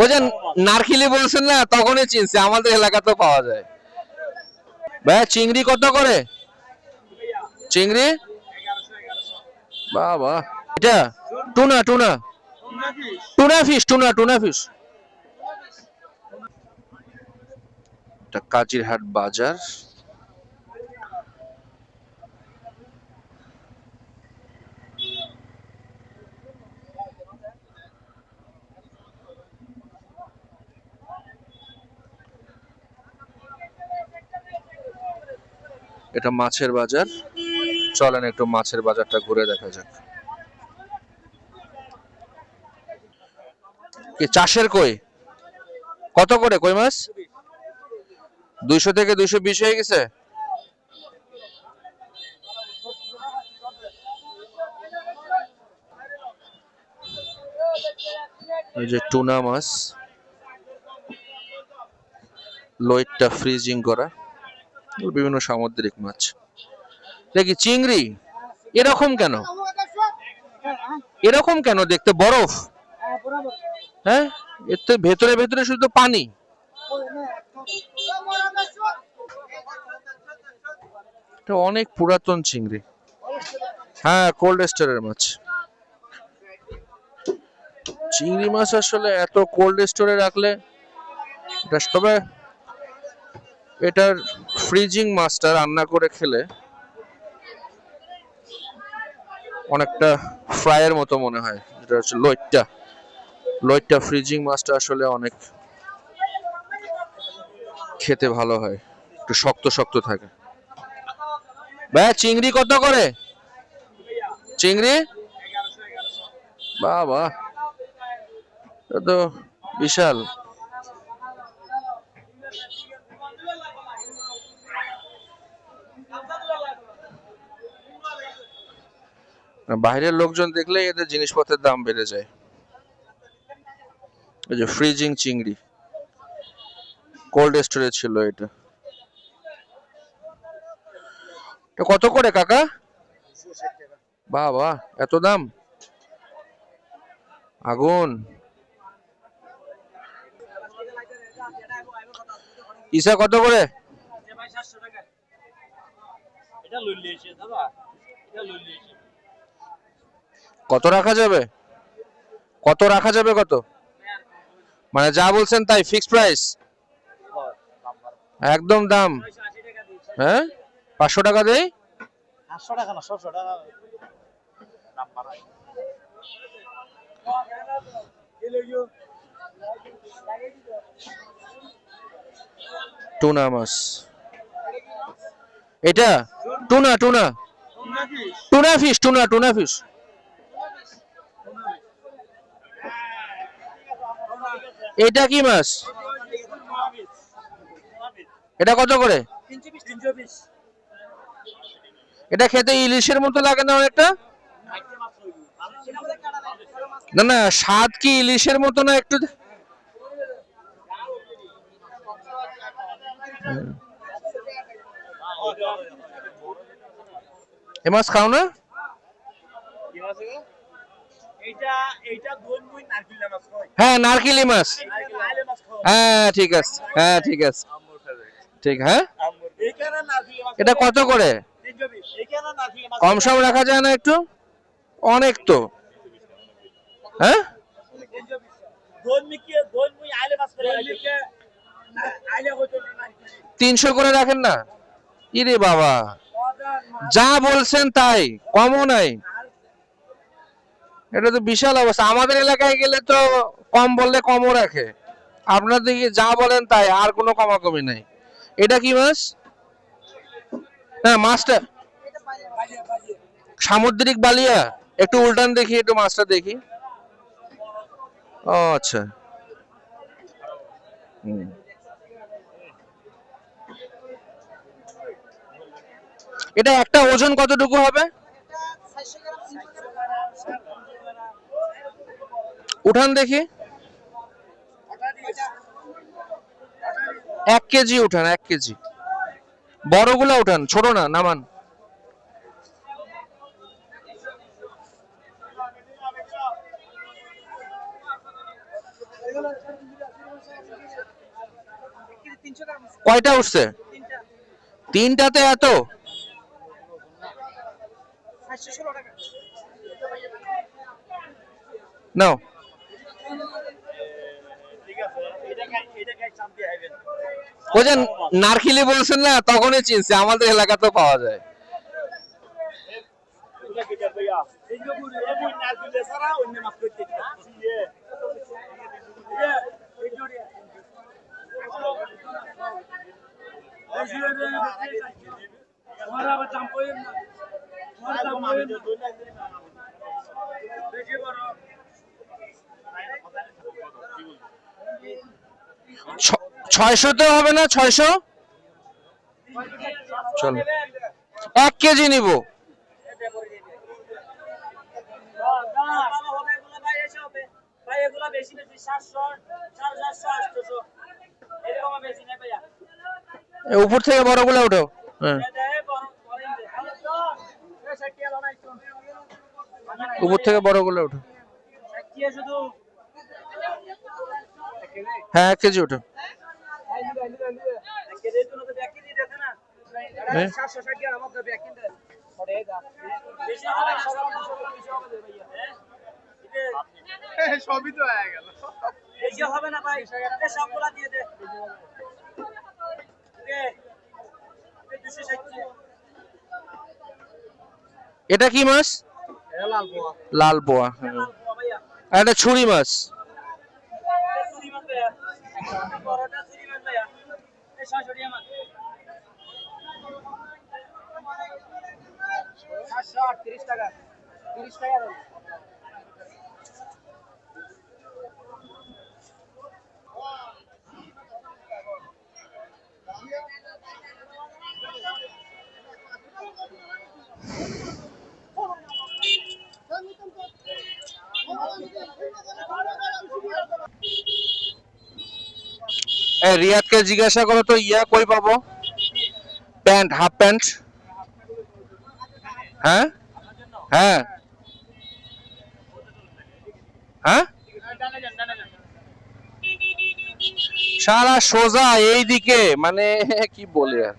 ওই যে নারকেলি বলছেন না, তখনই চিনছি, আমাদের এলাকাতেও পাওয়া যায়। ভাইয়া চিংড়ি কত করে? চিংড়ি বাবা, এটা tuna tuna tuna fish, tuna fish. এটা কাজিরহাট বাজার। এটা মাছের বাজার, চলেন একটু মাছের বাজারটা ঘুরে দেখা যাক। কি চাষের কই? কত করে কই মাছ? 200 থেকে 220 হয়ে গেছে। এই যে টুনা মাছ, লইটটা ফ্রিজিং করা, বিভিন্ন সামুদ্রিক মাছ। দেখি চিংড়ি এরকম কেন? এরকম কেন দেখতে? বরফ? হ্যাঁ, এর তো ভেতরে ভেতরে শুধু পানি। এটা অনেক পুরাতন চিংড়ি। হ্যাঁ, কোল্ড স্টোরের মাছ। চিংড়ি মাছ আসলে এত কোল্ড স্টোরে রাখলে, তবে এটার ফ্রিজিং মাছটা রান্না করে খেলে অনেকটা ফ্রাইয়ের মতো মনে হয়। যেটা হচ্ছে লইট্টা ফ্রিজিং মাছটা আসলে অনেক খেতে ভালো হয়, একটু শক্ত শক্ত থাকে। ভাই চিংড়ি কত করে? চিংড়ি বাবা, তো বিশাল। বাইরের লোকজন দেখলে এদের জিনিসপত্রের দাম বেড়ে যায়। এই যে ফ্রিজিং চিংড়ি, কোল্ড স্টোরেজ ছিল এটা। কত করে কাকা? বাবা, এত দাম! আগুন। ইসা কত করে? কত রাখা যাবে? কত রাখা যাবে? কত মানে যা বলছেন তাই ফিক্সড প্রাইস? একদম দাম? হ্যাঁ, 500 টাকা দেই। 500 টাকা না, 600 টাকা। টুনা মাছ, এটা tuna tuna tuna fish, tuna fish. এটা কি মাছ? এটা কত করে? এটা খেতে ইলিশের মতো লাগে না অনেকটা? না না, স্বাদ কি ইলিশের মতো না একটু? এ মাছ খাও না? হ্যাঁ, নারকেলি মাছ। হ্যাঁ ঠিক আছে, হ্যাঁ ঠিক আছে, ঠিক। হ্যাঁ, এটা কত করে? কম সম রাখা যায় না একটু? অনেক তো। হ্যাঁ, 300 করে রাখেন না? ইরে বাবা, যা বলছেন তাই, কমও নাই। এটা তো বিশাল অবস্থা। আমাদের এলাকায় গেলে তো কম বললে কমও রাখে, আপনাদের যা বলেন তাই, আর কোনো কমাকমি নাই। এটা কি মাছ? না, মাছটা সামুদ্রিক বালিয়া। একটু উল্টান দেখি, একটু মাছটা দেখি। ও আচ্ছা। এটা একটা ওজন কতটুকু হবে? উঠান দেখি। 1 কেজি উঠান, 1 কেজি। বড়গুলা উঠান, ছোট না, নামান। কয়টা উঠছে? তিনটাতে এত? নাও। ওই যে নারকেলি বলছেন না, তখনই চিনছি, আমাদের এলাকাতেও পাওয়া যায়। ছ- 600 হবে না? 600? চলো 1 কেজি নিব। উপর থেকে বড়গুলো উঠো। হ্যাঁ, উপর থেকে বড়গুলো উঠো। হ্যাঁ 1 কেজি উঠো। হ্যাঁ? সবই তো হয়ে গেল। হবে না ভাই, সবগুলা দিয়ে দে। এটা কি মাছ? লাল পোয়া। হ্যাঁ। আর এটা ছুরি মাছ। টাকা 30 টাকা। রিয়াদকে জিজ্ঞাসা করো তো, ইয়া কই পাবো? Pant, half pant. হ্যাঁ হ্যাঁ হ্যাঁ, সারা সোজা এই দিকে, মানে কি বলে আর।